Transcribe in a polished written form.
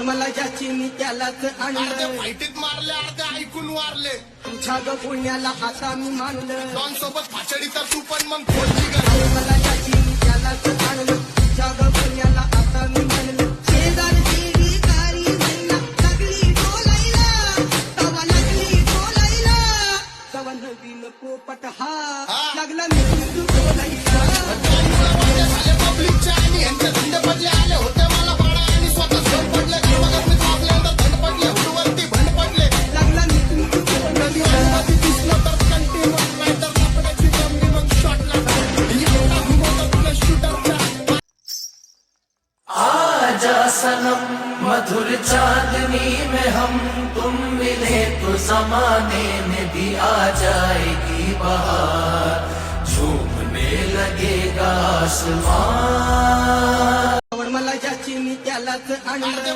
मला ज्याची मी त्यालाच आणलं. फाईटीत मारले अर्धे ऐकून वारले. तुझ्या ग पुण्याला आता मी मानलं. डॉन सोबत फाचडी तर तू पण मग खोलली ग. मला ज्याची मी त्यालाच आणलं. तुझ्या ग पुण्याला आता मी मानलं. शेजारची भिकारी महिना लागली बोलायला. तवा लागली बोलायला. तवा नवीन पोपट हा लागला मी तुझ बोलायला. पब्लिकच्या आणि यांचे धंदे पडले आले होते मला पाडा आणि स्वतः झोप पडले. मी थांबल्यानंतर धन पडले हुडवरती भंड पडले. लागला मी तुझ बोलायला. दिसलं तर कंटिन्यू नाही तर कपड्याची कमी मग शॉटला एवढा घुमवतो तुला शूटरचा. आजा सनम मधुर चांदनी में हम तुम मिले तो जमाने में भी आ जाएगी बहार. झूमने लगेगा आसमान. मला ज्याची मी त्यालाच आणलं.